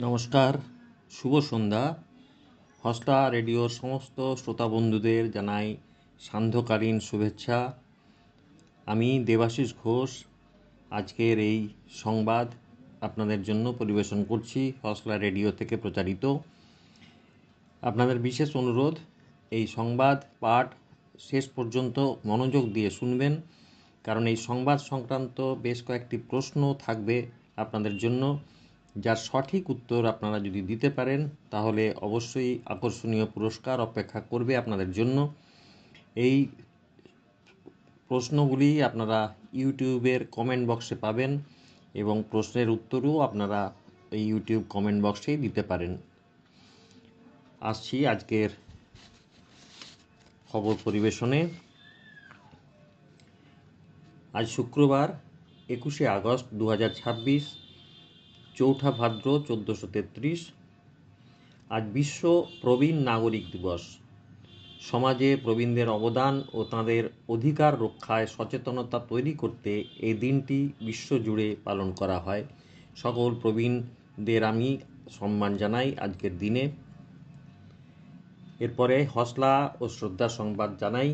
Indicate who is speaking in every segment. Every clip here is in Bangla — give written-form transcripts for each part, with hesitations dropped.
Speaker 1: নমস্কার, শুভ সন্ধ্যা। হসলা রেডিওর সমস্ত শ্রোতা বন্ধুদের জানাই সান্ধ্যকালীন শুভেচ্ছা। আমি দেবাশিস ঘোষ আজকের এই সংবাদ আপনাদের জন্য পরিবেশন করছি হসলা রেডিও থেকে প্রচারিত। আপনাদের বিশেষ অনুরোধ, এই সংবাদ পাঠ শেষ পর্যন্ত মনোযোগ দিয়ে শুনবেন, কারণ এই সংবাদ সংক্রান্ত বেশ কয়েকটি প্রশ্ন থাকবে আপনাদের জন্য, যার সঠিক উত্তর আপনারা যদি দিতে পারেন তাহলে অবশ্যই আকর্ষণীয় পুরস্কার অপেক্ষা করবে আপনাদের জন্য। এই প্রশ্নগুলি আপনারা ইউটিউবের কমেন্ট বক্সে পাবেন এবং প্রশ্নের উত্তরও আপনারা এই ইউটিউব কমেন্ট বক্সেই দিতে পারেন। আসছি আজকের খবর পরিবেশনে। আজ শুক্রবার 21শে আগস্ট 2026, 4 ভাদ্র 1433। আজ বিশ্ব প্রবীণ নাগরিক দিবস। সমাজে প্রবীণদের অবদান ও তাঁদের অধিকার রক্ষায় সচেতনতা তৈরি করতে এই দিনটি বিশ্বজুড়ে পালন করা হয়। সকল প্রবীণদের আমি সম্মান জানাই আজকের দিনে। এরপরে হসলা ও শ্রদ্ধা সংবাদ জানাই।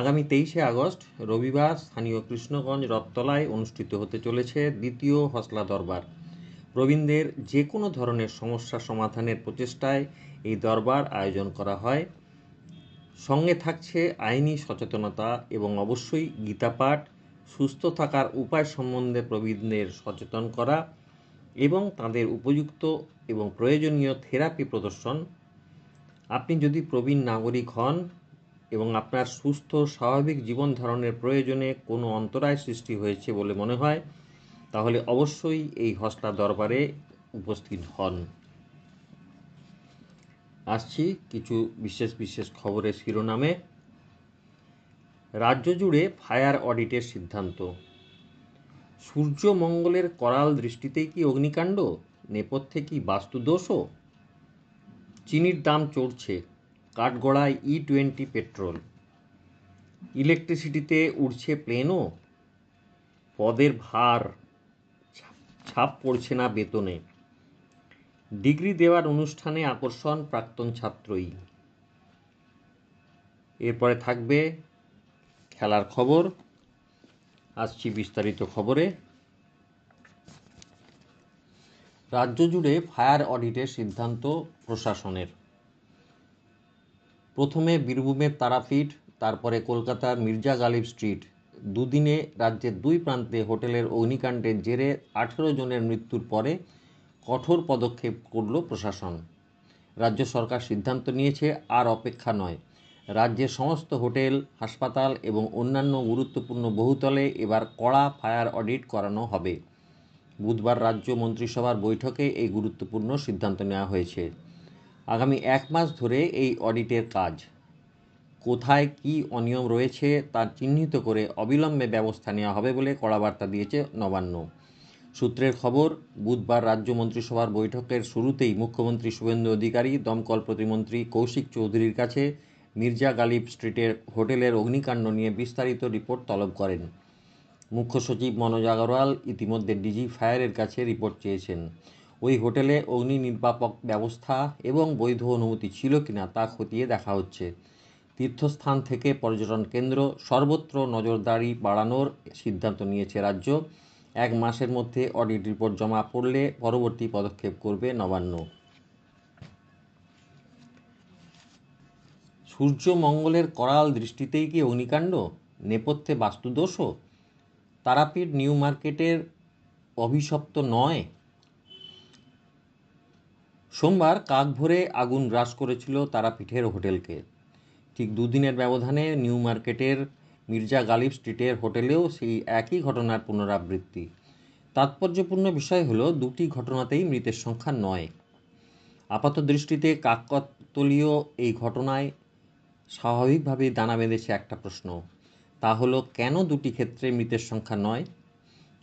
Speaker 1: আগামী 23শে আগস্ট রবিবার স্থানীয় কৃষ্ণগঞ্জ রথতলায় অনুষ্ঠিত হতে চলেছে দ্বিতীয় হসলা দরবার। প্রবীণদের যে কোনো ধরনের সমস্যা সমাধানের প্রচেষ্টায় এই দরবার আয়োজন করা হয়। সঙ্গে থাকছে আইনি সচেতনতা এবং অবশ্যই গীতাপাঠ, সুস্থ থাকার উপায় সম্বন্ধে প্রবীণদের সচেতন করা এবং তাদের উপযুক্ত এবং প্রয়োজনীয় থেরাপি প্রদর্শন। আপনি যদি প্রবীণ নাগরিক হন এবং আপনার সুস্থ স্বাভাবিক জীবন ধারণের প্রয়োজনে কোনো অন্তরায় সৃষ্টি হয়েছে বলে মনে হয়, তাহলে অবশ্যই এই হসলা দরবারে উপস্থিত হন। আসছি কিছু বিশেষ খবরের শিরোনামে। রাজ্য জুড়ে ফায়ার অডিটের সিদ্ধান্ত। সূর্যমঙ্গলের করাল দৃষ্টিতেই কি অগ্নিকাণ্ড? নেপথ্যে কি বাস্তুদোষও? চিনির দাম চড়ছে, কাঠগড়ায় E20 পেট্রোল। ইলেকট্রিসিটিতে উড়ছে প্লেনও। পদের ভার, ছাপ পড়ছে না বেতনে। ডিগ্রি দেওয়ার অনুষ্ঠানে আকর্ষণ প্রাক্তন ছাত্রই। এরপরে থাকবে খেলার খবর। আসছি বিস্তারিত খবরে। রাজ্য জুড়ে ফায়ার অডিটের সিদ্ধান্ত প্রশাসনের। প্রথমে বীরভূমের তারাপীঠ, তারপরে কলকাতার মির্জা গালিব স্ট্রিট। দুদিনে রাজ্যের দুই প্রান্তে হোটেলের অগ্নিকাণ্ডের জেরে 18 জনের মৃত্যুর পরে কঠোর পদক্ষেপ করল প্রশাসন। রাজ্য সরকার সিদ্ধান্ত নিয়েছে আর অপেক্ষা নয়। রাজ্যের সমস্ত হোটেল, হাসপাতাল এবং অন্যান্য গুরুত্বপূর্ণ বহুতলে এবার কড়া ফায়ার অডিট করানো হবে। বুধবার রাজ্য মন্ত্রিসভার বৈঠকে এই গুরুত্বপূর্ণ সিদ্ধান্ত নেওয়া হয়েছে। আগামী 1 মাস ধরে এই অডিটের কাজ। কোথায় কী অনিয়ম রয়েছে তা চিহ্নিত করে অবিলম্বে ব্যবস্থা নেওয়া হবে বলে কড়া বার্তা দিয়েছে নবান্ন। সূত্রের খবর, বুধবার রাজ্য মন্ত্রিসভার বৈঠকের শুরুতেই মুখ্যমন্ত্রী শুভেন্দু অধিকারী দমকল প্রতিমন্ত্রী কৌশিক চৌধুরীর কাছে মির্জা গালিব স্ট্রিটের হোটেলের অগ্নিকাণ্ড নিয়ে বিস্তারিত রিপোর্ট তলব করেন। মুখ্য সচিব মনোজ আগরওয়াল ইতিমধ্যে ডিজি ফায়ারের কাছে রিপোর্ট চেয়েছেন। ওই হোটেলে অগ্নি নির্বাপক ব্যবস্থা এবং বৈধ অনুমতি ছিল কিনা তা খতিয়ে দেখা হচ্ছে। তীর্থস্থান থেকে পর্যটন কেন্দ্র সর্বত্র নজরদারি বাড়ানোর সিদ্ধান্ত নিয়েছে রাজ্য। 1 মাসের মধ্যে অডিট রিপোর্ট জমা পড়লে পরবর্তী পদক্ষেপ করবে নবান্ন। সূর্যমঙ্গলের করাল দৃষ্টিতেই কি অগ্নিকাণ্ড? নেপথ্যে বাস্তুদোষও? তারাপীঠ নিউ মার্কেটের অভিশপ্ত নয়? সোমবার কাক ভরে আগুন গ্রাস করেছিল তারাপীঠের হোটেলকে। ঠিক দুদিনের ব্যবধানে নিউ মার্কেটের মির্জা গালিব স্ট্রিটের হোটেলেও সেই একই ঘটনার পুনরাবৃত্তি। তাৎপর্যপূর্ণ বিষয় হলো, দুটি ঘটনাতেই মৃতের সংখ্যা 9। আপাত দৃষ্টিতে কাকতালীয় এই ঘটনায় স্বাভাবিকভাবেই দানা বেঁধেছে একটা প্রশ্ন। তা হলো, কেন দুটি ক্ষেত্রে মৃতের সংখ্যা 9?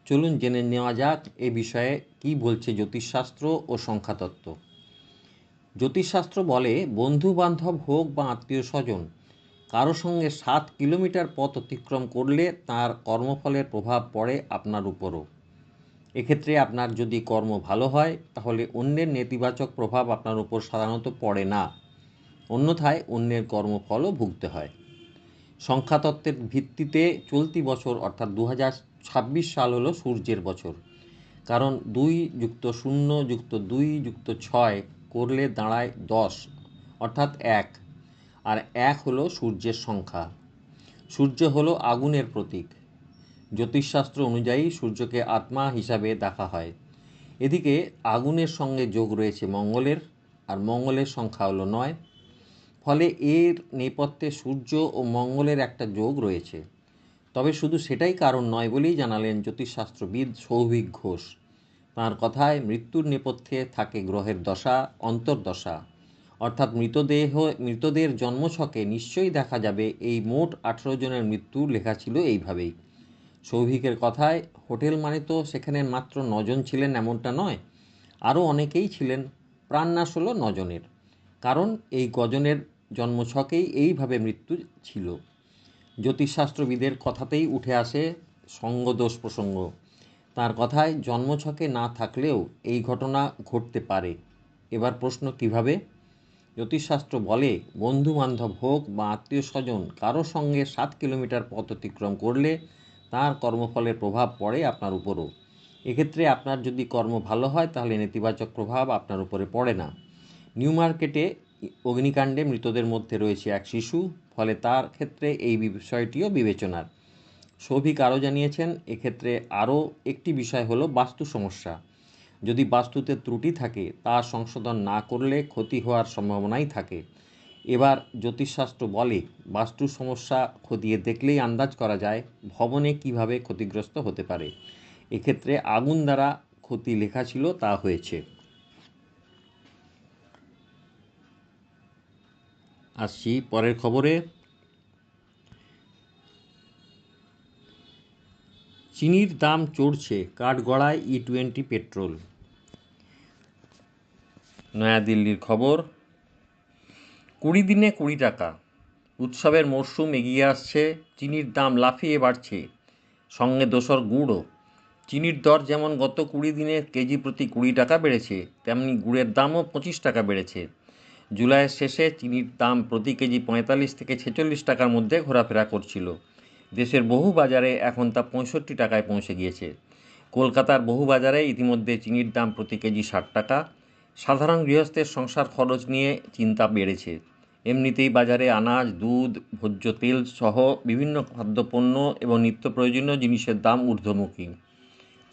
Speaker 1: চলুন জেনে নেওয়া যাক এ বিষয়ে কী বলছে জ্যোতিষশাস্ত্র ও সংখ্যাতত্ত্ব। জ্যোতিষশাস্ত্র বলে, বন্ধু বান্ধব হোক বা আত্মীয় স্বজন, কারো সঙ্গে 7 কিলোমিটার পথ অতিক্রম করলে তার কর্মফলের প্রভাব পড়ে আপনার উপরও। এক্ষেত্রে আপনার যদি কর্ম ভালো হয় তাহলে অন্যের নেতিবাচক প্রভাব আপনার উপর সাধারণত পড়ে না, অন্যথায় অন্যের কর্মফলও ভুগতে হয়। সংখ্যাতত্ত্বের ভিত্তিতে চলতি বছর অর্থাৎ 2026 সাল হলো সূর্যের বছর, কারণ 2+0+2+6 করলে দাঁড়ায় 10 অর্থাৎ 1, আর 1 হলো সূর্যের সংখ্যা। সূর্য হলো আগুনের প্রতীক। জ্যোতিষশাস্ত্র অনুযায়ী সূর্যকে আত্মা হিসাবে দেখা হয়। এদিকে আগুনের সঙ্গে যোগ রয়েছে মঙ্গলের, আর মঙ্গলের সংখ্যা হলো 9। ফলে এর নেপথ্যে সূর্য ও মঙ্গলের একটা যোগ রয়েছে। তবে শুধু সেটাই কারণ নয় বলেই জানালেন জ্যোতিষশাস্ত্রবিদ সৌভিক ঘোষ। তাঁর কথায় মৃত্যুর নেপথ্যে থাকে গ্রহের দশা, অন্তর্দশা, অর্থাৎ মৃতদের জন্মছকে নিশ্চয়ই দেখা যাবে এই মোট 18 জনের মৃত্যু লেখা ছিল এইভাবেই। সৌভিকের কথায় হোটেল মানে তো সেখানে মাত্র 9 জন ছিলেন এমনটা নয়, আরও অনেকেই ছিলেন। প্রাণনাশ হলো 9 জনের, কারণ এই গজনের জন্মছকেই এইভাবে মৃত্যু ছিল। জ্যোতিষশাস্ত্রবিদের কথাতেই উঠে আসে সঙ্গদোষ প্রসঙ্গ। তার কথায় জন্মছকে না থাকলেও এই ঘটনা ঘটতে পারে। এবার প্রশ্ন কিভাবে? জ্যোতিষশাস্ত্র বলে বন্ধু বান্ধব হোক বা আত্মীয় স্বজন কারো সঙ্গে 7 কিলোমিটার পথ অতিক্রম করলে তার কর্মফলের প্রভাব পড়ে আপনার উপরও। এক্ষেত্রে আপনার যদি কর্ম ভালো হয় তাহলে নেতিবাচক প্রভাব আপনার উপরে পড়ে না। নিউ মার্কেটে অগ্নিকাণ্ডে মৃতদের মধ্যে রয়েছে এক শিশু, ফলে তার ক্ষেত্রে এই বিষয়টিও বিবেচনার। সৌভিক আরও জানিয়েছেন, এক্ষেত্রে আরও একটি বিষয় হলো বাস্তু সমস্যা। যদি বাস্তুতে ত্রুটি থাকে তা সংশোধন না করলে ক্ষতি হওয়ার সম্ভাবনাই থাকে। এবার জ্যোতিষশাস্ত্র বলে বাস্তু সমস্যা খতিয়ে দেখলেই আন্দাজ করা যায় ভবনে কিভাবে ক্ষতিগ্রস্ত হতে পারে। এক্ষেত্রে আগুন দ্বারা ক্ষতি লেখা ছিল তা হয়েছে। আসছি পরের খবরে। চিনির দাম চড়ছে, কাঠগড়ায় E20 পেট্রোল। নয়াদিল্লির খবর। 20 দিনে 20 টাকা। উৎসবের মরশুম এগিয়ে আসছে, চিনির দাম লাফিয়ে বাড়ছে, সঙ্গে দোসর গুড়ও। চিনির দর যেমন গত 20 দিনে কেজি প্রতি 20 টাকা বেড়েছে, তেমনি গুড়ের দামও 25 টাকা বেড়েছে। জুলাইয়ের শেষে চিনির দাম প্রতি কেজি 45 থেকে 46 টাকার মধ্যে ঘোরাফেরা করছিল। দেশের বহু বাজারে এখন তা 65 টাকায় পৌঁছে গিয়েছে। কলকাতার বহু বাজারে ইতিমধ্যে চিনির দাম প্রতি কেজি 60 টাকা। সাধারণ গৃহস্থের সংসার খরচ নিয়ে চিন্তা বেড়েছে। এমনিতেই বাজারে আনাজ, দুধ, ভোজ্য তেল সহ বিভিন্ন খাদ্যপণ্য এবং নিত্য প্রয়োজনীয় জিনিসের দাম ঊর্ধ্বমুখী।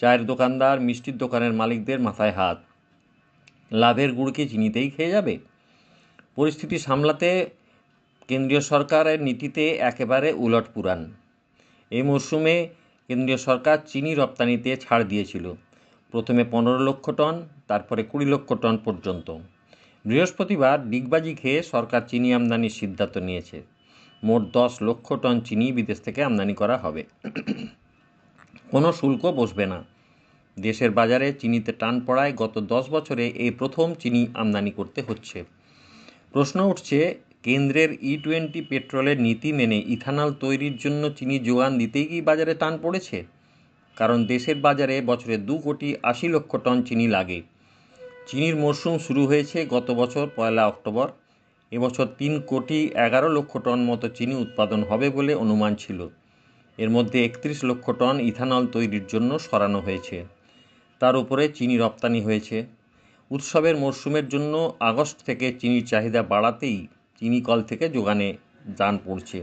Speaker 1: চায়ের দোকানদার, মিষ্টির দোকানের মালিকদের মাথায় হাত। লাভের গুড় কি চিনিতেই খেয়ে যাবে? পরিস্থিতি সামলাতে কেন্দ্রীয় সরকারের নীতিতে একেবারে উলটপুরাণ। এই মরশুমে কেন্দ্রীয় সরকার চিনি রপ্তানিতে ছাড় দিয়েছিল, প্রথমে 15 লক্ষ টন, তারপরে 20 লক্ষ টন পর্যন্ত। বৃহস্পতিবার ডিগবাজি খেয়ে সরকার চিনি আমদানির সিদ্ধান্ত নিয়েছে। মোট 10 লক্ষ টন চিনি বিদেশ থেকে আমদানি করা হবে। কোনো শুল্ক বসবে না। দেশের বাজারে চিনিতে টান পড়ায় গত 10 বছরে এই প্রথম চিনি আমদানি করতে হচ্ছে। প্রশ্ন উঠছে, কেন্দ্রের E20 পেট্রোলের নীতি মেনে ইথানল তৈরির জন্য চিনি যোগান দিতেই কি বাজারে টান পড়েছে? কারণ দেশের বাজারে বছরে 2,80,00,000 টন চিনি লাগে। চিনির মরশুম শুরু হয়েছে গত বছর 1 অক্টোবর। এবছর 3,11,00,000 টন মতো চিনি উৎপাদন হবে বলে অনুমান ছিল। এর মধ্যে 31 লক্ষ টন ইথানল তৈরির জন্য সরানো হয়েছে। তার উপরে চিনি রপ্তানি হয়েছে। উৎসবের মরশুমের জন্য আগস্ট থেকে চিনির চাহিদা বাড়াতেই চিনি কল থেকে যোগানে টান পড়ছে।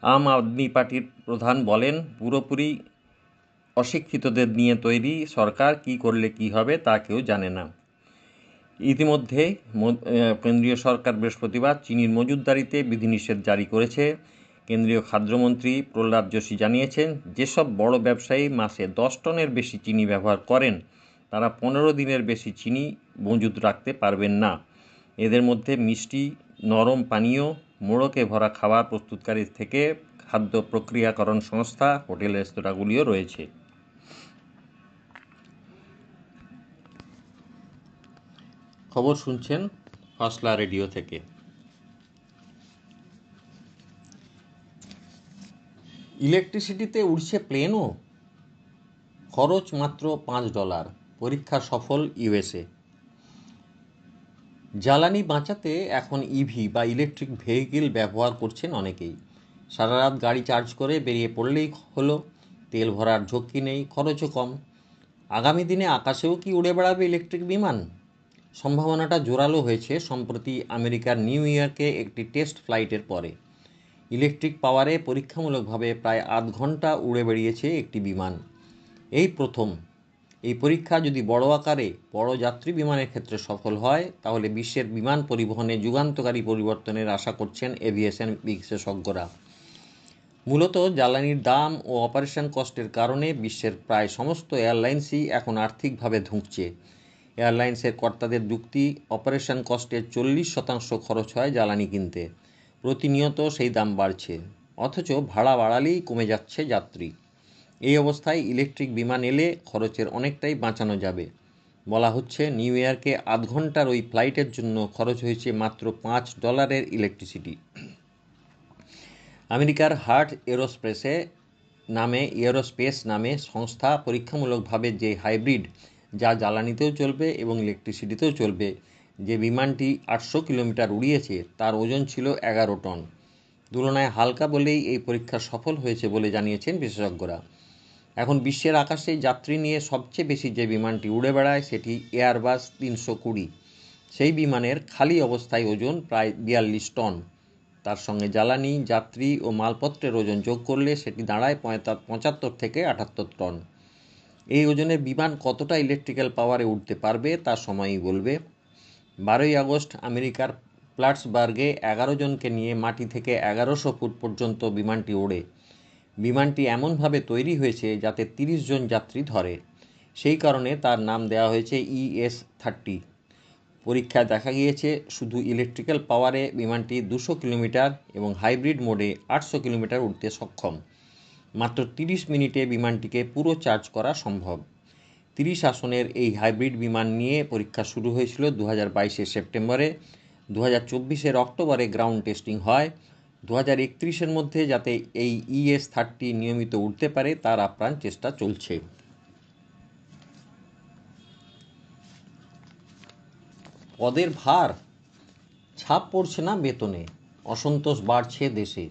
Speaker 1: আম আদমি পার্টির প্রধান বলেন, পুরোপুরি অশিক্ষিতদের নিয়ে তৈরি সরকার, কী করলে কী হবে তা কেউ জানে না। ইতিমধ্যে কেন্দ্রীয় সরকার বৃহস্পতিবার চিনির মজুতদারিতে বিধিনিষেধ জারি করেছে। কেন্দ্রীয় খাদ্যমন্ত্রী প্রহ্লাদ যোশী জানিয়েছেন, যেসব বড় ব্যবসায়ী মাসে 10 টনের বেশি চিনি ব্যবহার করেন তারা 15 দিনের বেশি চিনি মজুত রাখতে পারবেন না। এদের মধ্যে মিষ্টি, নরম পানীয়, মোড়কে ভরা খাবার প্রস্তুতকারী থেকে খাদ্য প্রক্রিয়াকরণ সংস্থা, হোটেল রেস্তোরাঁগুলিও রয়েছে। খবর শুনছেন ফসলা রেডিও থেকে। ইলেকট্রিসিটিতে উড়ছে প্লেনও। খরচ মাত্র $5, পরীক্ষা সফল ইউএসএ। জ্বালানি বাঁচাতে এখন ইভি বা ইলেকট্রিক ভেহিকেল ব্যবহার করছেন অনেকেই। সারা রাত গাড়ি চার্জ করে বেরিয়ে পড়লেই হলো, তেল ভরার ঝক্কি নেই, খরচও কম। আগামী দিনে আকাশেও কি উড়ে বেড়াবে ইলেকট্রিক বিমান? সম্ভাবনাটা জোরালো হয়েছে সম্প্রতি আমেরিকার নিউ ইয়র্কে একটি টেস্ট ফ্লাইটের পরে। ইলেকট্রিক পাওয়ারে পরীক্ষামূলকভাবে প্রায় আধ ঘন্টা উড়ে বেরিয়েছে একটি বিমান। এই প্রথম। এই পরীক্ষা যদি বড় আকারে বড় যাত্রী বিমানের ক্ষেত্রে সফল হয়, তাহলে বিশ্বের বিমান পরিবহনে যুগান্তকারী পরিবর্তনের আশা করছেন এভিয়েশন বিশেষজ্ঞরা। মূলত জ্বালানির দাম ও অপারেশন কস্টের কারণে বিশ্বের প্রায় সমস্ত এয়ারলাইন্সই এখন আর্থিকভাবে ধুঁকছে। এয়ারলাইন্সের কর্তাদের যুক্তি, অপারেশন কস্টের 40% খরচ হয় জ্বালানি কিনতে। প্রতিনিয়ত সেই দাম বাড়ছে, অথচ ভাড়া বাড়ালেই কমে যাচ্ছে যাত্রী। এই অবস্থায় ইলেকট্রিক বিমান এলে খরচের অনেকটাই বাঁচানো যাবে। বলা হচ্ছে নিউ ইয়র্কে আধ ঘন্টার ওই ফ্লাইটের জন্য খরচ হয়েছে মাত্র $5 ইলেকট্রিসিটি। আমেরিকার হার্ট এরোস্পেস নামে সংস্থা পরীক্ষামূলকভাবে যে হাইব্রিড, যা জ্বালানিতেও চলবে এবং ইলেকট্রিসিটিতেও চলবে, যে বিমানটি 800 কিলোমিটার উড়িয়েছে, তার ওজন ছিল 11 টন। তুলনায় হালকা বলেই এই পরীক্ষা সফল হয়েছে বলে জানিয়েছেন বিশেষজ্ঞরা। এখন বিশ্বের আকাশে যাত্রী নিয়ে সবচেয়ে বেশি যে বিমানটি উড়ে বেড়ায় সেটি এয়ারবাস 320। সেই বিমানের খালি অবস্থায় ওজন প্রায় 42 টন। তার সঙ্গে জ্বালানি, যাত্রী ও মালপত্রের ওজন যোগ করলে সেটি দাঁড়ায় 75 থেকে 78 টন। এই ওজনের বিমান কতটা ইলেকট্রিক্যাল পাওয়ারে উঠতে পারবে তা সময়ই বলবে। 12ই আগস্ট আমেরিকার প্লাটসবার্গে 11 জনকে নিয়ে মাটি থেকে 1100 ফুট পর্যন্ত বিমানটি ওড়ে। বিমানটি এমনভাবে তৈরি হয়েছে যাতে 30 জন যাত্রী ধরে। সেই কারণে তার নাম দেওয়া হয়েছে ES-30। পরীক্ষায় দেখা গিয়েছে শুধু ইলেকট্রিক্যাল পাওয়ারে বিমানটি 200 কিলোমিটার এবং হাইব্রিড মোডে 800 কিলোমিটার উঠতে সক্ষম। মাত্র 30 মিনিটে বিমানটিকে পুরো চার্জ করা সম্ভব। 30 আসনের এই হাইব্রিড বিমান নিয়ে পরীক্ষা শুরু হয়েছিল 2022-এর সেপ্টেম্বরে। 2024-এর অক্টোবরে গ্রাউন্ড টেস্টিং হয়। 2031-এর মধ্যে যাতে এই ES-30 নিয়মিত উঠতে পারে তার আপ্রাণ চেষ্টা চলছে। পদের ভার, ছাপ পড়ছে না বেতনে, অসন্তোষ বাড়ছে দেশে।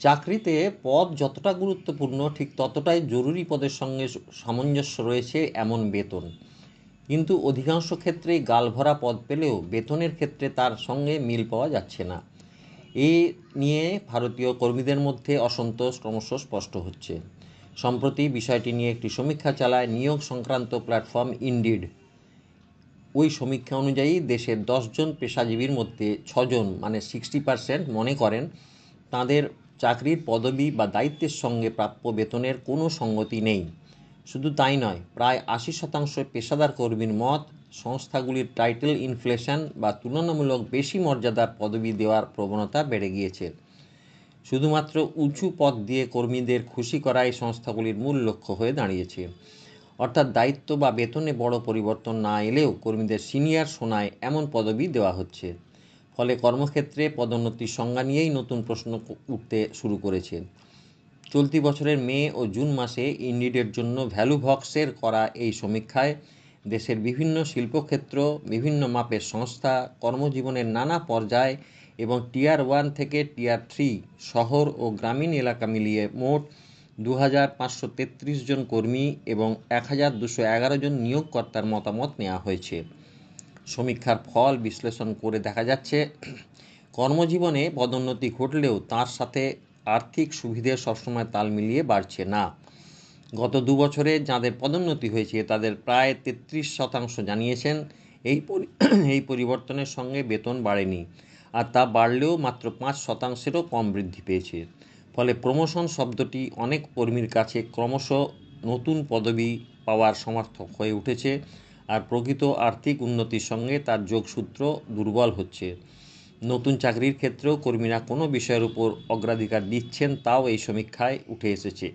Speaker 1: চাকরিতে পদ যতটা গুরুত্বপূর্ণ, ঠিক ততটাই জরুরি পদের সঙ্গে সামঞ্জস্য রয়েছে এমন বেতন। কিন্তু অধিকাংশ ক্ষেত্রেই গালভরা পদ পেলেও বেতনের ক্ষেত্রে তার সঙ্গে মিল পাওয়া যাচ্ছে না। এ নিয়ে ভারতীয় কর্মীদের মধ্যে অসন্তোষ ক্রমশ স্পষ্ট হচ্ছে। সম্প্রতি বিষয়টি নিয়ে একটি সমীক্ষা চালায় নিয়োগ সংক্রান্ত প্ল্যাটফর্ম ইনডিড। ওই সমীক্ষা অনুযায়ী দেশের 10 জন পেশাজীবীর মধ্যে 6 জন মানে 60% মনে করেন তাঁদের চাকরির পদবি বা দায়িত্বের সঙ্গে প্রাপ্য বেতনের কোনো সঙ্গতি নেই। শুধু তাই নয়, প্রায় 80% পেশাদার কর্মীর মত সংস্থাগুলির টাইটেল ইনফ্লেশন বা তুলনামূলক বেশি মর্যাদার পদবি দেওয়ার প্রবণতা বেড়ে গিয়েছে। শুধুমাত্র উঁচু পদ দিয়ে কর্মীদের খুশি করাই সংস্থাগুলির মূল লক্ষ্য হয়ে দাঁড়িয়েছে। অর্থাৎ দায়িত্ব বা বেতনে বড় পরিবর্তন না এলেও কর্মীদের সিনিয়র শোনায় এমন পদবি দেওয়া হচ্ছে। ফলে কর্মক্ষেত্রে পদোন্নতির সংজ্ঞা নিয়েই নতুন প্রশ্ন উঠতে শুরু করেছে। চলতি বছরের মে ও জুন মাসে ইনডিডের জন্য ভ্যালুভক্সের করা এই সমীক্ষায় দেশের বিভিন্ন শিল্পক্ষেত্র, বিভিন্ন মাপের সংস্থা, কর্মজীবনের নানা পর্যায় এবং টিয়ার 1 থেকে টিয়ার 3 শহর ও গ্রামীণ এলাকা মিলিয়ে মোট 2533 জন কর্মী এবং 1211 জন নিয়োগকর্তার মতামত নেওয়া হয়েছে। সমীক্ষার ফল বিশ্লেষণ করে দেখা যাচ্ছে, কর্মজীবনে পদোন্নতি ঘটলেও তার সাথে আর্থিক সুবিধে সবসময় তাল মিলিয়ে বাড়ছে না। গত 2 বছরে যাঁদের পদোন্নতি হয়েছে তাদের প্রায় 33% জানিয়েছেন এই পরিবর্তনের সঙ্গে বেতন বাড়েনি, আর তা বাড়লেও মাত্র 5%-এরও কম বৃদ্ধি পেয়েছে। ফলে প্রমোশন শব্দটি অনেক কর্মীর কাছে ক্রমশ নতুন পদবি পাওয়ার সমার্থক হয়ে উঠেছে, আর প্রকৃত আর্থিক উন্নতির সঙ্গে তার যোগসূত্র দুর্বল হচ্ছে। নতুন চাকরির ক্ষেত্রেও কর্মীরা কোনো বিষয়ের উপর অগ্রাধিকার দিচ্ছেন তাও এই সমীক্ষায় উঠে এসেছে।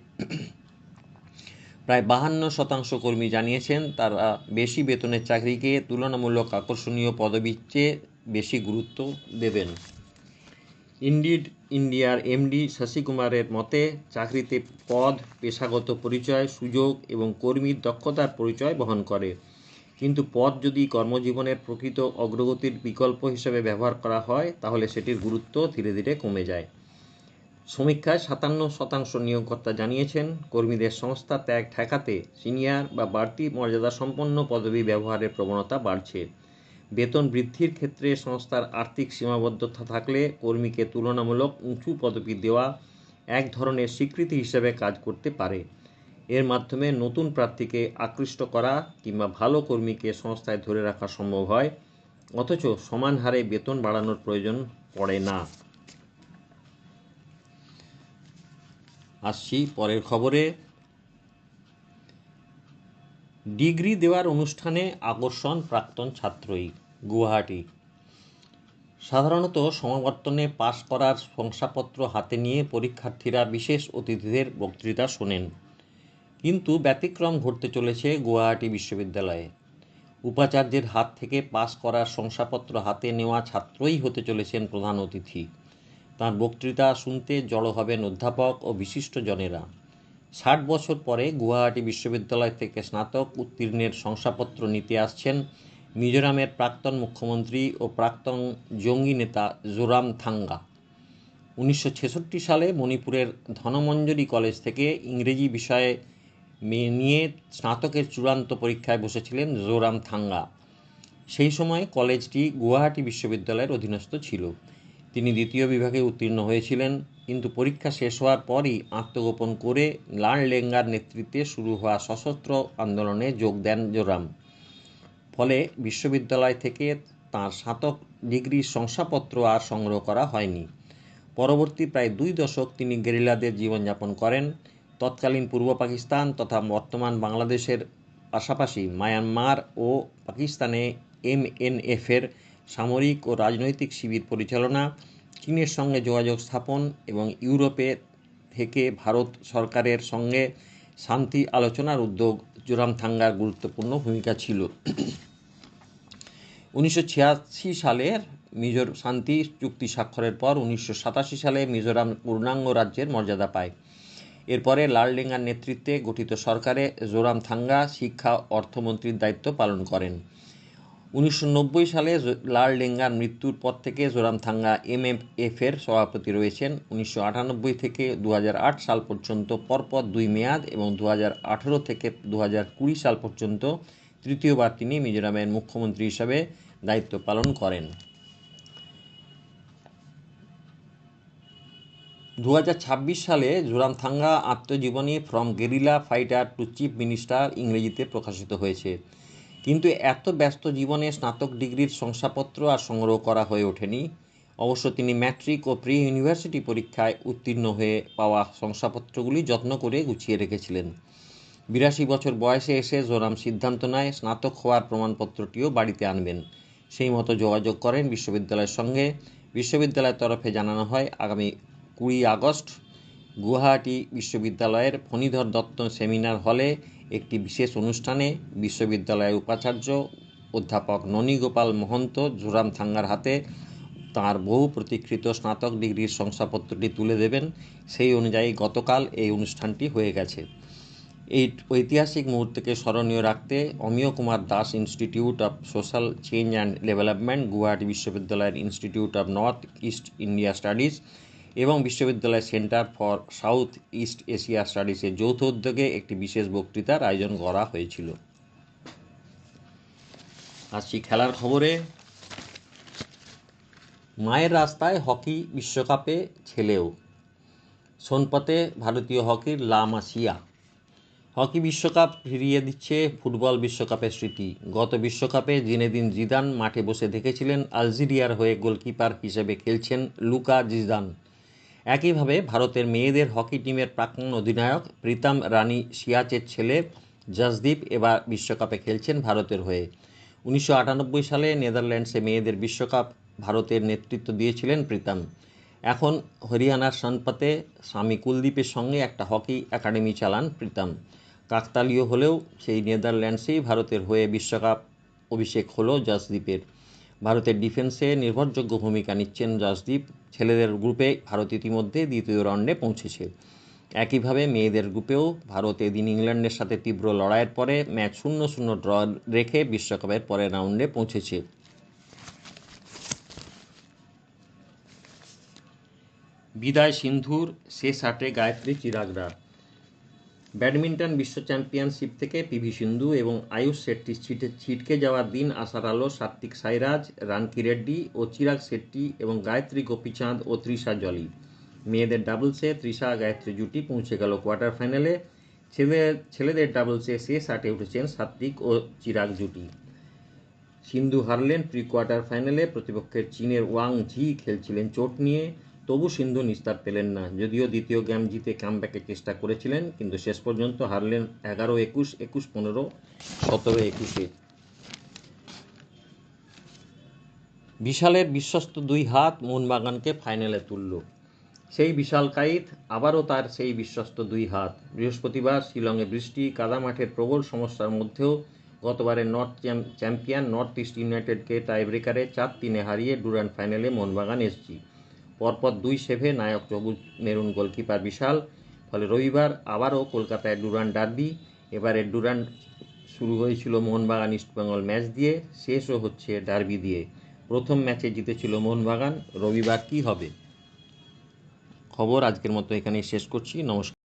Speaker 1: প্রায় 52% কর্মী জানিয়েছেন তারা বেশি বেতনের চাকরিকে তুলনামূলক আকর্ষণীয় পদবির চেয়ে বেশি গুরুত্ব দেবেন। ইনডিড ইন্ডিয়ার এমডি শশী কুমারের মতে, চাকরিতে পদ, পেশাগত পরিচয়, সুযোগ এবং কর্মীর দক্ষতার পরিচয় বহন করে, কিন্তু পদ যদি কর্মজীবনের প্রকৃত অগ্রগতির বিকল্প হিসেবে ব্যবহার করা হয় তাহলে সেটির গুরুত্ব ধীরে ধীরে কমে যায়। সমীক্ষায় 57% নিয়োগকর্তা জানিয়েছেন, কর্মীদের সংস্থা ত্যাগ ঠেকাতে সিনিয়র বা বাড়তি মর্যাদাসম্পন্ন পদবি ব্যবহারের প্রবণতা বাড়ছে। বেতন বৃদ্ধির ক্ষেত্রে সংস্থার আর্থিক সীমাবদ্ধতা থাকলে কর্মীকে তুলনামূলক উঁচু পদবি দেওয়া এক ধরনের স্বীকৃতি হিসেবে কাজ করতে পারে। এর মাধ্যমে নতুন প্রার্থীকে আকৃষ্ট করা কিংবা ভালো কর্মীকে সংস্থায় ধরে রাখা সম্ভব হয়, অথচ সমান হারে বেতন বাড়ানোর প্রয়োজন পড়ে না। আসছি পরের খবরে। ডিগ্রি দেওয়ার অনুষ্ঠানে আকর্ষণ প্রাক্তন ছাত্রই। গুয়াহাটি। সাধারণত সমাবর্তনে পাশ করার শংসাপত্র হাতে নিয়ে পরীক্ষার্থীরা বিশেষ অতিথিদের বক্তৃতা শোনেন, কিন্তু ব্যতিক্রম ঘটতে চলেছে গুয়াহাটি বিশ্ববিদ্যালয়ে। উপাচার্যের হাত থেকে পাশ করার শংসাপত্র হাতে নেওয়া ছাত্রই হতে চলেছেন প্রধান অতিথি। তাঁর বক্তৃতা শুনতে জড়ো হবেন অধ্যাপক ও বিশিষ্টজনেরা। 60 বছর পরে গুয়াহাটি বিশ্ববিদ্যালয় থেকে স্নাতক উত্তীর্ণের শংসাপত্র নিতে আসছেন মিজোরামের প্রাক্তন মুখ্যমন্ত্রী ও প্রাক্তন জঙ্গি নেতা জোরামথাঙ্গা। 1966 সালে মণিপুরের ধনমঞ্জরি কলেজ থেকে ইংরেজি বিষয়ে নিয়ে স্নাতকের চূড়ান্ত পরীক্ষায় বসেছিলেন জোরামথাঙ্গা। সেই সময় কলেজটি গুয়াহাটি বিশ্ববিদ্যালয়ের অধীনস্থ ছিল। তিনি দ্বিতীয় বিভাগে উত্তীর্ণ হয়েছিলেন, কিন্তু পরীক্ষা শেষ হওয়ার পরই আত্মগোপন করে লালডেঙ্গার নেতৃত্বে শুরু হওয়া সশস্ত্র আন্দোলনে যোগ দেন জোরাম। ফলে বিশ্ববিদ্যালয় থেকে তাঁর স্নাতক ডিগ্রির শংসাপত্র আর সংগ্রহ করা হয়নি। পরবর্তী প্রায় 2 দশক তিনি গেরিলাদের জীবনযাপন করেন। তৎকালীন পূর্ব পাকিস্তান তথা বর্তমান বাংলাদেশের পাশাপাশি মায়ানমার ও পাকিস্তানে MNF-এর সামরিক ও রাজনৈতিক শিবির পরিচালনা, চীনের সঙ্গে যোগাযোগ স্থাপন এবং ইউরোপে থেকে ভারত সরকারের সঙ্গে শান্তি আলোচনার উদ্যোগ জোরামথাঙ্গার গুরুত্বপূর্ণ ভূমিকা ছিল। 1986 সালের মিজোর শান্তি চুক্তি স্বাক্ষরের পর 1987 সালে মিজোরাম পূর্ণাঙ্গ রাজ্যের মর্যাদা পায়। এরপরে লালডেঙ্গার নেতৃত্বে গঠিত সরকারে জোরামথাঙ্গা শিক্ষা অর্থমন্ত্রীর দায়িত্ব পালন করেন। 1990 সালে লালডেঙ্গার মৃত্যুর পর থেকে জোরামথাঙ্গা MNF-এর সভাপতি রয়েছেন। 1998 থেকে 2008 সাল পর্যন্ত পরপর 2 মেয়াদ এবং 2018 থেকে 2020 সাল পর্যন্ত তৃতীয়বার তিনি মিজোরামের মুখ্যমন্ত্রী হিসাবে দায়িত্ব পালন করেন। 2026 সালে জোরামথাঙ্গা আত্মজীবনী from guerrilla fighter two chief minister ইংরেজিতে প্রকাশিত হয়েছে, কিন্তু এত ব্যস্ত জীবনে স্নাতক ডিগ্রির শংসাপত্র আর সংগ্রহ করা হয়ে ওঠেনি। অবশ্য তিনি ম্যাট্রিক ও প্রি ইউনিভার্সিটি পরীক্ষায় উত্তীর্ণ হয়ে পাওয়া শংসাপত্রগুলি যত্ন করে গুছিয়ে রেখেছিলেন। 82 বছর বয়সে এসে জোরাম সিদ্ধান্ত নেয় স্নাতক হওয়ার প্রমাণপত্রটিও বাড়িতে আনবেন। সেই মতো যোগাযোগ করেন বিশ্ববিদ্যালয়ের সঙ্গে। বিশ্ববিদ্যালয়ের তরফে জানানো হয়, আগামী 20 আগস্ট গুয়াহাটি বিশ্ববিদ্যালয়ের ফণীধর দত্ত সেমিনার হলে একটি বিশেষ অনুষ্ঠানে বিশ্ববিদ্যালয়ের উপাচার্য অধ্যাপক ননীগোপাল মহন্ত জোরামথাঙ্গার হাতে তাঁর বহু প্রতীক্ষিত স্নাতক ডিগ্রির শংসাপত্রটি তুলে দেবেন। সেই অনুযায়ী গতকাল এই অনুষ্ঠানটি হয়ে গেছে। এই ঐতিহাসিক মুহূর্তকে স্মরণীয় রাখতে Amiya Kumar Das institute of social change and development, Guwahati বিশ্ববিদ্যালয়ের institute of north east India studies এবং বিশ্ববিদ্যালয়ের centre for south east Asia স্টাডিজের যৌথ উদ্যোগে একটি বিশেষ বক্তৃতার আয়োজন করা হয়েছিল। আসছি খেলার খবরে। মায়ের রাস্তায় হকি বিশ্বকাপে ছেলেও। সোনপতে ভারতীয় হকির লা মাসিয়া। হকি বিশ্বকাপ ফিরিয়ে দিচ্ছে ফুটবল বিশ্বকাপের স্মৃতি। গত বিশ্বকাপে জিনেদিন জিদান মাঠে বসে দেখেছিলেন আলজেরিয়ার হয়ে গোলকিপার হিসেবে খেলছেন লুকা জিদান। একইভাবে ভারতের মেয়েদের হকি টিমের প্রাক্তন অধিনায়ক প্রীতম রানী সিয়াচের ছেলে জসদীপ এবার বিশ্বকাপে খেলছেন ভারতের হয়ে। 1998 সালে নেদারল্যান্ডসে মেয়েদের বিশ্বকাপ ভারতের নেতৃত্ব দিয়েছিলেন প্রীতম। এখন হরিয়ানার সোনপতে স্বামী কুলদীপের সঙ্গে একটা হকি একাডেমি চালান প্রীতম। কাকতালীয় হলেও সেই নেদারল্যান্ডসেই ভারতের হয়ে বিশ্বকাপ অভিষেক হলো জসদীপের। ভারতের ডিফেন্সে নির্ভরযোগ্য ভূমিকা নিচ্ছেন জশদীপ। ছেলেদের গ্রুপে ভারত ইতিমধ্যে দ্বিতীয় রাউন্ডে পৌঁছেছে। একইভাবে মেয়েদের গ্রুপেও ভারত এদিন ইংল্যান্ডের সাথে তীব্র লড়াইয়ের পরে ম্যাচ 0-0 ড্র রেখে বিশ্বকাপের পরের রাউন্ডে পৌঁছেছে। বিদায় সিন্ধুর, শেষ 8-এ গায়ত্রী চিরাগরা। ব্যাডমিন্টন বিশ্ব চ্যাম্পিয়নশিপ থেকে পিভি সিন্ধু এবং আয়ুষ শেট্টির ছিটকে যাওয়ার দিন আসার আলো সাত্বিক সাইরাজ, রানকি রেড্ডি ও চিরাগ শেট্টি এবং গায়ত্রী গোপীচাঁদ ও তৃষা জলি। মেয়েদের ডাবলসে তৃষা গায়ত্রী জুটি পৌঁছে গেল কোয়ার্টার ফাইনালে। ছেলেদের ডাবলসে শেষ 8-এ উঠেছেন সাত্বিক ও চিরাগ জুটি। সিন্ধু হারলেন প্রি কোয়ার্টার ফাইনালে। প্রতিপক্ষের চীনের ওয়াং ঝি খেলছিলেন চোট নিয়ে, তবু সিন্ধু নিস্তার পেলেন না। যদিও দ্বিতীয় গেম জিতে কামব্যাকের চেষ্টা করেছিলেন, কিন্তু শেষ পর্যন্ত হারলেন 11-21, 21-15, 17-21-এ। বিশালের বিশ্বস্ত দুই হাত মোহনবাগানকে ফাইনালে তুলল। সেই বিশাল কাইত, আবারও তার সেই বিশ্বস্ত দুই হাত। বৃহস্পতিবার শিলংয়ে বৃষ্টি, কাদামাঠের প্রবল সমস্যার মধ্যেও গতবারের চ্যাম্পিয়ন নর্থ ইস্ট ইউনাইটেডকে টাইব্রেকারে 4-3-এ হারিয়ে ডুরান্ড ফাইনালে মোহনবাগান এসজি। পরপর 2 সেভে নায়ক সবুজ মেরুন গোলকিপার বিশাল। ফলে রবিবার আবারও কলকাতায় ডুরান্ড ডার্বি। এবারের ডুরান্ড শুরু হয়েছিল মোহনবাগান ইস্টবেঙ্গল ম্যাচ দিয়ে, শেষও হচ্ছে ডার্বি দিয়ে। প্রথম ম্যাচে জিতেছিল মোহনবাগান। রবিবার কী হবে? খবর আজকের মতো এখানেই শেষ করছি। নমস্কার।